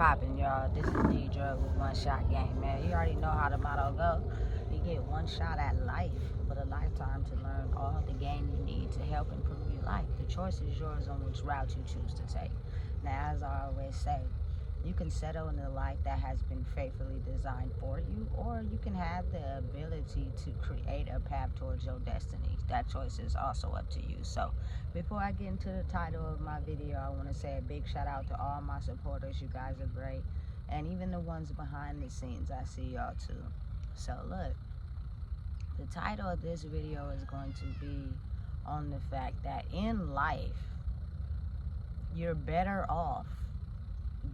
poppin', y'all? This is D Drug with One Shot Game, man. You already know how the motto go. You get one shot at life, but a lifetime to learn all the game you need to help improve your life. The choice is yours on which route you choose to take. Now, as I always say, you can settle in a life that has been faithfully designed for you, or you can have the ability to create a path towards your destiny. That choice is also up to you. So before I get into the title of my video, I want to say a big shout out to all my supporters. You guys are great. And even the ones behind the scenes, I see y'all too. So look, the title of this video is going to be on the fact that in life, you're better off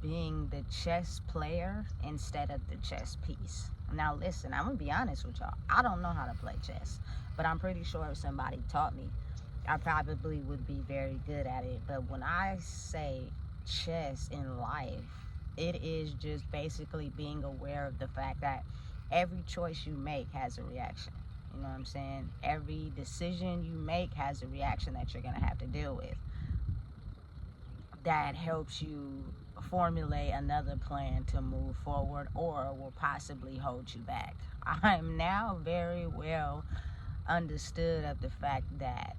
being the chess player instead of the chess piece. Now listen, I'm gonna be honest with y'all. I don't know how to play chess, but I'm pretty sure if somebody taught me, I probably would be very good at it. But when I say chess in life, it is just basically being aware of the fact that every choice you make has a reaction. You know what I'm saying? Every decision you make has a reaction that you're gonna have to deal with. That helps you formulate another plan to move forward, or will possibly hold you back. I'm now very well understood of the fact that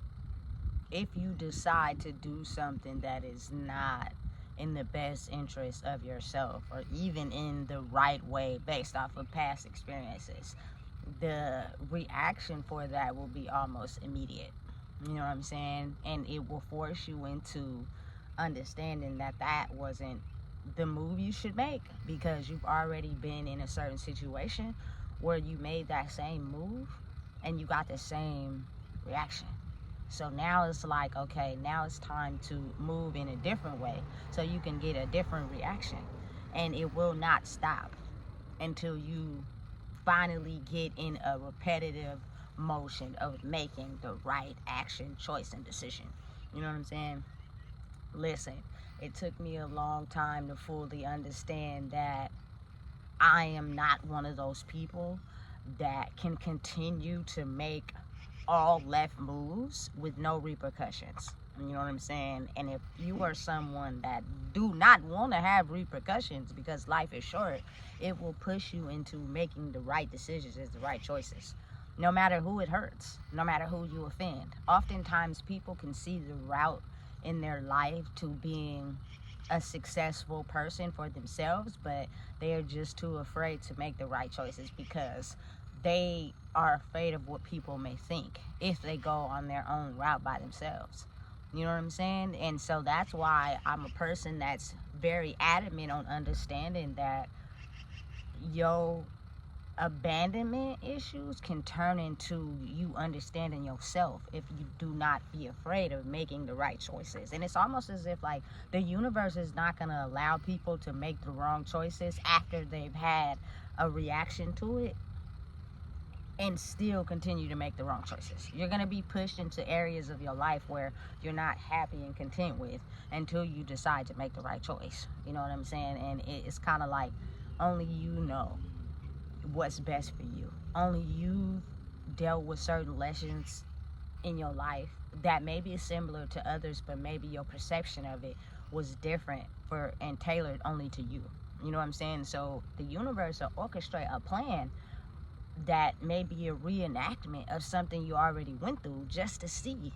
if you decide to do something that is not in the best interest of yourself, or even in the right way based off of past experiences, the reaction for that will be almost immediate. You know what I'm saying? And it will force you into understanding that that wasn't the move you should make, because you've already been in a certain situation where you made that same move and you got the same reaction. So now it's like, okay, now it's time to move in a different way so you can get a different reaction, and it will not stop until you finally get in a repetitive motion of making the right action, choice, and decision. You know what I'm saying? Listen, it took me a long time to fully understand that I am not one of those people that can continue to make all left moves with no repercussions. You know what I'm saying? And if you are someone that do not want to have repercussions because life is short, it will push you into making the right decisions as the right choices. No matter who it hurts, no matter who you offend. Oftentimes people can see the route in their life to being a successful person for themselves, but they are just too afraid to make the right choices because they are afraid of what people may think if they go on their own route by themselves. You know what I'm saying? And so that's why I'm a person that's very adamant on understanding that abandonment issues can turn into you understanding yourself if you do not be afraid of making the right choices. And it's almost as if like the universe is not going to allow people to make the wrong choices after they've had a reaction to it and still continue to make the wrong choices. You're going to be pushed into areas of your life where you're not happy and content with until you decide to make the right choice. You know what I'm saying? And it's kind of like only you know what's best for you. Only you dealt with certain lessons in your life that maybe is similar to others, but maybe your perception of it was different and tailored only to you. You know what I'm saying? So the universe will orchestrate a plan that may be a reenactment of something you already went through just to see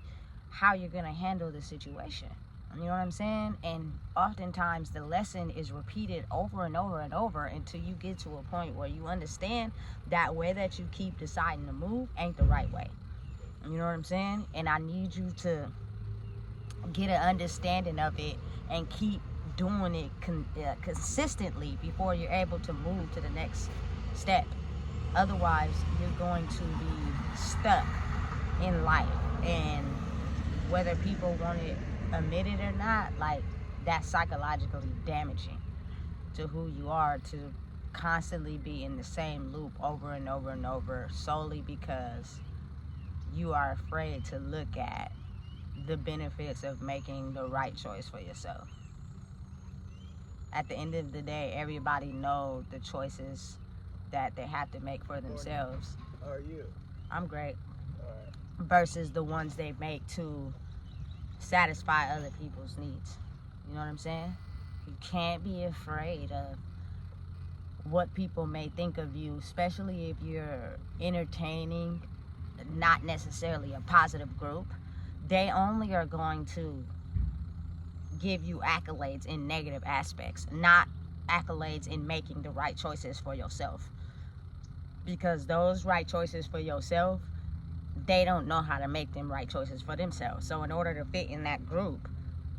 how you're going to handle the situation. You know what I'm saying? And oftentimes the lesson is repeated over and over and over until you get to a point where you understand that way that you keep deciding to move ain't the right way. You know what I'm saying? And I need you to get an understanding of it and keep doing it consistently before you're able to move to the next step. Otherwise, you're going to be stuck in life. And whether people want to admit it or not, like, that's psychologically damaging to who you are, to constantly be in the same loop over and over and over solely because you are afraid to look at the benefits of making the right choice for yourself. At the end of the day, everybody knows the choices that they have to make for themselves. How are you? I'm great. All right. Versus the ones they make to satisfy other people's needs. You know what I'm saying? You can't be afraid of what people may think of you, especially if you're entertaining not necessarily a positive group. They only are going to give you accolades in negative aspects, not accolades in making the right choices for yourself. Because those right choices for yourself, they don't know how to make them right choices for themselves. So in order to fit in that group,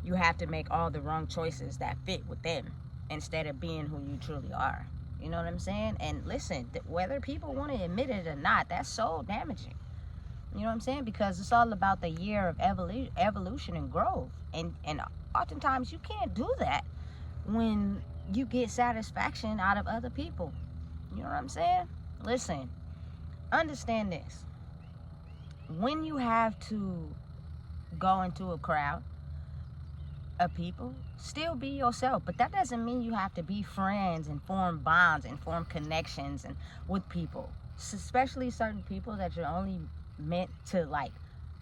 you have to make all the wrong choices that fit with them instead of being who you truly are. You know what I'm saying? And listen, whether people want to admit it or not, that's so damaging. You know what I'm saying? Because it's all about the year of evolution and growth. And oftentimes you can't do that when you get satisfaction out of other people. You know what I'm saying? Listen, understand this. When you have to go into a crowd of people, still be yourself. But that doesn't mean you have to be friends and form bonds and form connections and with people, especially certain people that you're only meant to like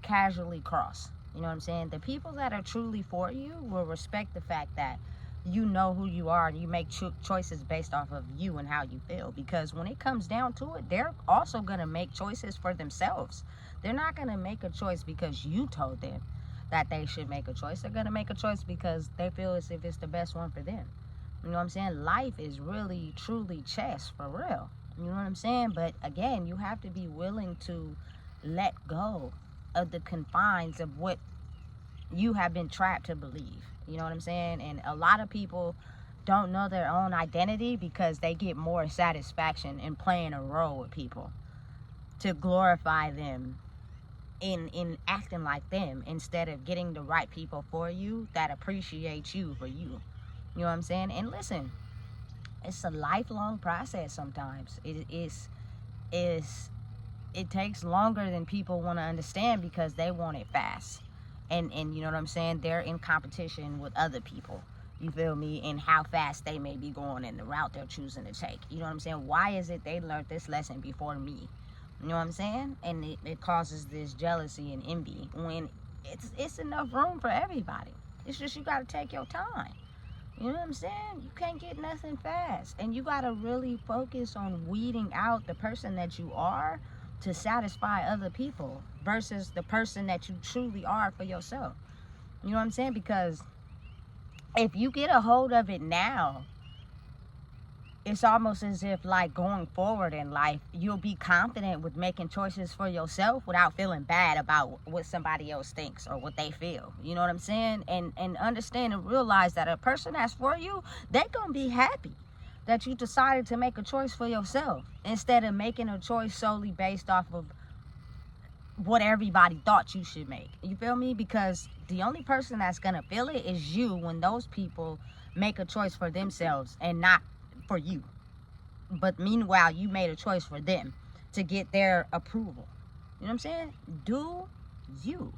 casually cross. You know what I'm saying? The people that are truly for you will respect the fact that you know who you are and you make choices based off of you and how you feel. Because when it comes down to it, they're also going to make choices for themselves. They're not going to make a choice because you told them that they should make a choice. They're going to make a choice because they feel as if it's the best one for them. You know what I'm saying? Life is really, truly chess, for real. You know what I'm saying? But again, you have to be willing to let go of the confines of what you have been trapped to believe. You know what I'm saying? And a lot of people don't know their own identity because they get more satisfaction in playing a role with people to glorify them in acting like them instead of getting the right people for you that appreciate you for you. You know what I'm saying? And listen, it's a lifelong process sometimes. It takes longer than people want to understand because they want it fast. And you know what I'm saying? They're in competition with other people. You feel me? And how fast they may be going in the route they're choosing to take. You know what I'm saying? Why is it they learned this lesson before me? You know what I'm saying? And it causes this jealousy and envy when it's enough room for everybody. It's just you got to take your time. You know what I'm saying? You can't get nothing fast. And you got to really focus on weeding out the person that you are to satisfy other people versus the person that you truly are for yourself. You know what I'm saying? Because if you get a hold of it now, it's almost as if like going forward in life, you'll be confident with making choices for yourself without feeling bad about what somebody else thinks or what they feel. You know what I'm saying? And understand and realize that a person that's for you, they're going to be happy that you decided to make a choice for yourself instead of making a choice solely based off of what everybody thought you should make. You feel me? Because the only person that's going to feel it is you when those people make a choice for themselves and not for you. But meanwhile, you made a choice for them to get their approval. You know what I'm saying? Do you.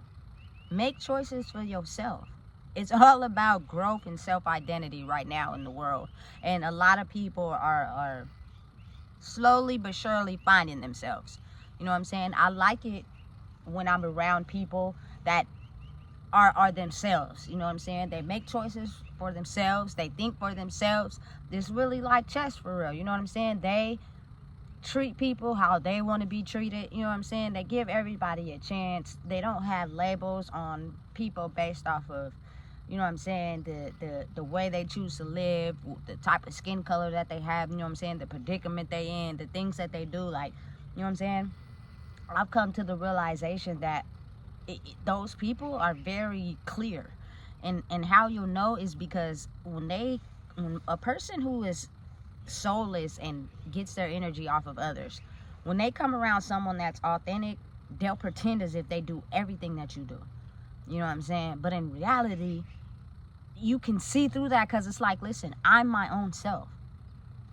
Make choices for yourself. It's all about growth and self-identity right now in the world. And a lot of people are slowly but surely finding themselves. You know what I'm saying? I like it when I'm around people that are themselves. You know what I'm saying? They make choices for themselves. They think for themselves. It's really like chess for real. You know what I'm saying? They treat people how they want to be treated. You know what I'm saying? They give everybody a chance. They don't have labels on people based off of, you know what I'm saying, the way they choose to live, the type of skin color that they have, you know what I'm saying, the predicament they in, the things that they do. Like, you know what I'm saying? I've come to the realization that those people are very clear. And how you'll know is because when a person who is soulless and gets their energy off of others, when they come around someone that's authentic, they'll pretend as if they do everything that you do. You know what I'm saying? But in reality, you can see through that because it's like, listen, I'm my own self.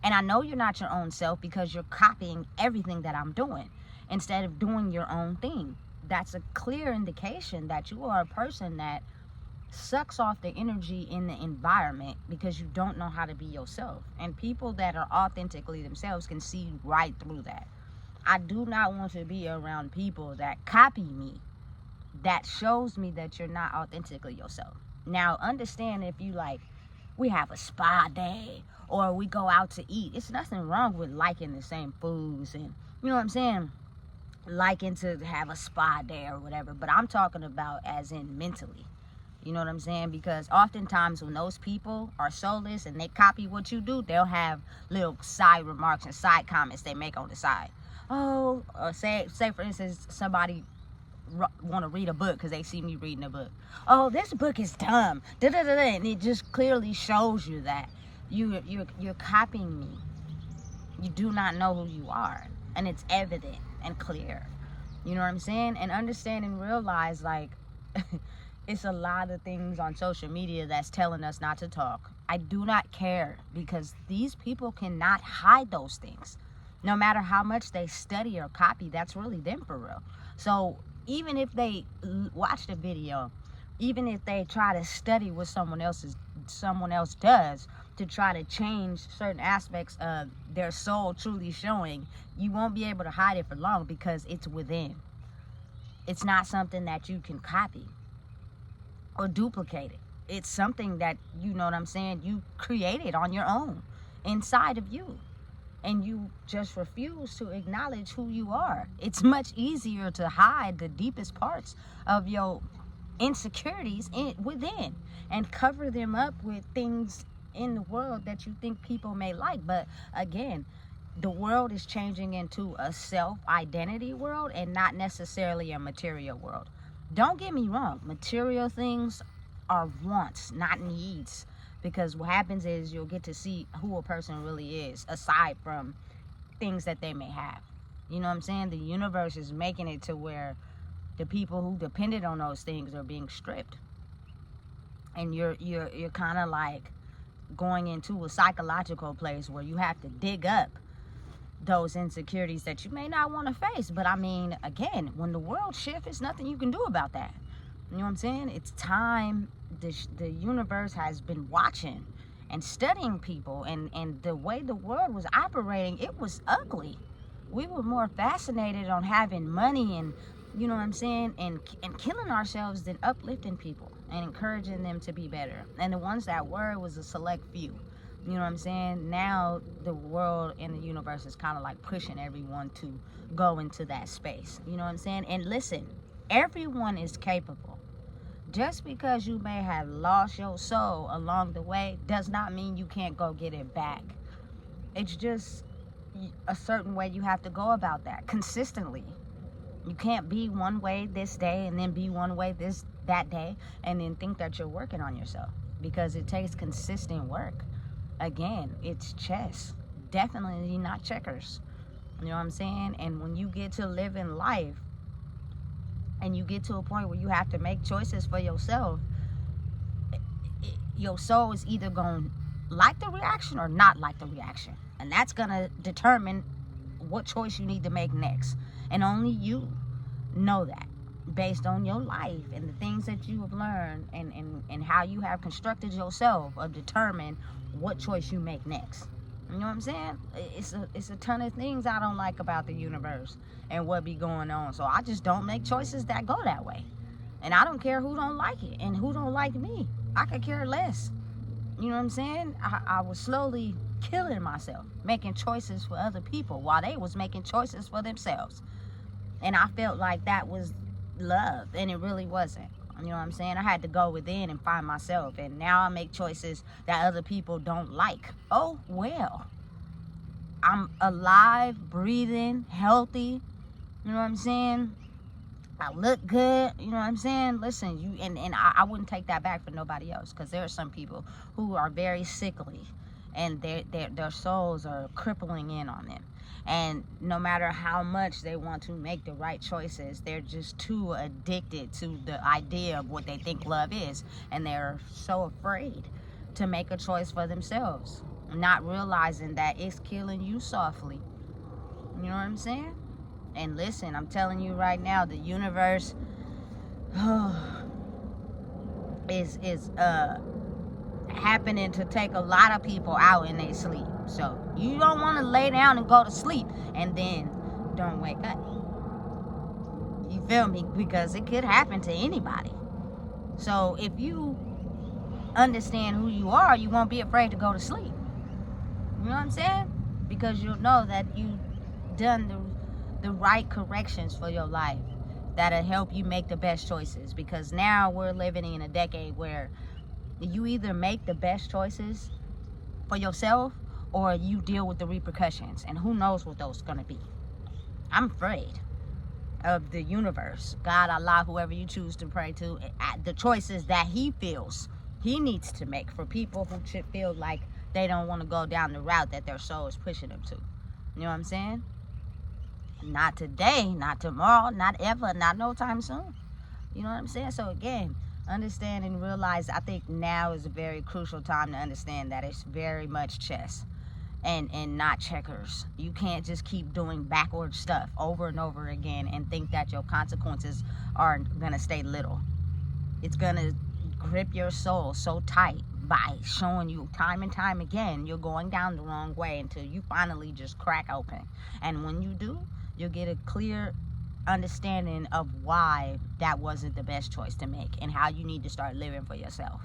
And I know you're not your own self because you're copying everything that I'm doing instead of doing your own thing. That's a clear indication that you are a person that sucks off the energy in the environment because you don't know how to be yourself. And people that are authentically themselves can see right through that. I do not want to be around people that copy me. That shows me that you're not authentically yourself. Now, understand if you like we have a spa day, or we go out to eat. It's nothing wrong with liking the same foods and, you know what I'm saying, liking to have a spa day or whatever. But I'm talking about as in mentally. You know what I'm saying? Because oftentimes when those people are soulless and they copy what you do, they'll have little side remarks and side comments they make on the side. Oh, say for instance, somebody want to read a book because they see me reading a book. Oh, this book is dumb. Da-da-da-da. And it just clearly shows you that you're copying me. You do not know who you are, and it's evident and clear. You know what I'm saying? And understand and realize, like, it's a lot of things on social media that's telling us not to talk. I do not care, because these people cannot hide those things. No matter how much they study or copy, that's really them for real. So even if they watch the video, even if they try to study what someone else does to try to change certain aspects of their soul truly showing, you won't be able to hide it for long, because it's within. It's not something that you can copy or duplicate it. It's something that, you know what I'm saying, you created on your own, inside of you. And you just refuse to acknowledge who you are. It's much easier to hide the deepest parts of your insecurities within, and cover them up with things in the world that you think people may like. But again, the world is changing into a self-identity world and not necessarily a material world. Don't get me wrong, material things are wants, not needs. Because what happens is you'll get to see who a person really is, aside from things that they may have. You know what I'm saying? The universe is making it to where the people who depended on those things are being stripped. And you're kind of like going into a psychological place where you have to dig up those insecurities that you may not want to face. But I mean, again, when the world shifts, there's nothing you can do about that. You know what I'm saying? It's time. The universe has been watching and studying people, and the way the world was operating, it was ugly. We were more fascinated on having money and, you know what I'm saying, and killing ourselves than uplifting people and encouraging them to be better. And the ones that were, was a select few. You know what I'm saying? Now the world and the universe is kind of like pushing everyone to go into that space. You know what I'm saying? And listen, everyone is capable. Just because you may have lost your soul along the way does not mean you can't go get it back. It's just a certain way you have to go about that consistently. You can't be one way this day and then be one way that day and then think that you're working on yourself, because it takes consistent work. Again, it's chess, definitely not checkers. You know what I'm saying? And when you get to live in life, and you get to a point where you have to make choices for yourself, your soul is either going to like the reaction or not like the reaction. And that's going to determine what choice you need to make next. And only you know that, based on your life and the things that you have learned and how you have constructed yourself, of determine what choice you make next. You know what I'm saying? It's a ton of things I don't like about the universe and what be going on. So I just don't make choices that go that way. And I don't care who don't like it and who don't like me. I could care less. You know what I'm saying? I was slowly killing myself, making choices for other people while they was making choices for themselves. And I felt like that was love, and it really wasn't. You know what I'm saying? I had to go within and find myself. And now I make choices that other people don't like. Oh, well. I'm alive, breathing, healthy. You know what I'm saying? I look good. You know what I'm saying? Listen, you and I wouldn't take that back for nobody else, because there are some people who are very sickly, and their souls are crippling in on them. And no matter how much they want to make the right choices, they're just too addicted to the idea of what they think love is. And they're so afraid to make a choice for themselves, not realizing that it's killing you softly. You know what I'm saying? And listen, I'm telling you right now, the universe is happening to take a lot of people out in their sleep. So you don't want to lay down and go to sleep and then don't wake up. You feel me? Because it could happen to anybody. So if you understand who you are, you won't be afraid to go to sleep. You know what I'm saying? Because you'll know that you done the right corrections for your life that'll help you make the best choices. Because now we're living in a decade where you either make the best choices for yourself or you deal with the repercussions, and who knows what those are going to be. I'm afraid of the universe, God, Allah, whoever you choose to pray to, the choices that he feels he needs to make for people who should feel like they don't want to go down the route that their soul is pushing them to. You know what I'm saying? Not today, not tomorrow, not ever, not no time soon. You know what I'm saying? So again, understand and realize, I think now is a very crucial time to understand that it's very much chess and not checkers. You can't just keep doing backward stuff over and over again and think that your consequences are gonna stay little. It's gonna grip your soul so tight by showing you time and time again you're going down the wrong way until you finally just crack open. And when you do, you'll get a clear understanding of why that wasn't the best choice to make and how you need to start living for yourself.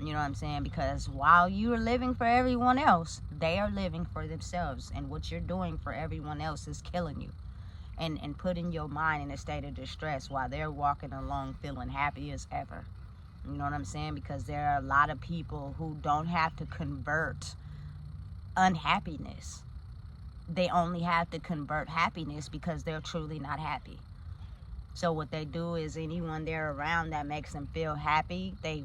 You know what I'm saying? Because while you're living for everyone else, they are living for themselves. And what you're doing for everyone else is killing you and putting your mind in a state of distress while they're walking along feeling happy as ever. You know what I'm saying? Because there are a lot of people who don't have to convert unhappiness. They only have to convert happiness because they're truly not happy. So what they do is anyone they're around that makes them feel happy, they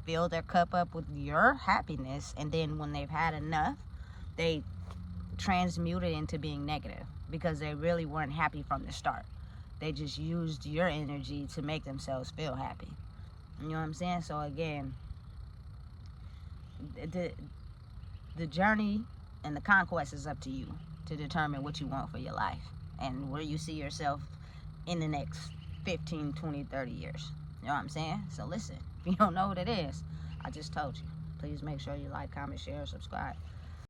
fill their cup up with your happiness, and then when they've had enough, they transmute it into being negative because they really weren't happy from the start. They just used your energy to make themselves feel happy. You know what I'm saying? So again, the journey and the conquest is up to you to determine what you want for your life and where you see yourself in the next 15, 20, 30 years. You know what I'm saying? So listen, if you don't know what it is, I just told you. Please make sure you like, comment, share, subscribe.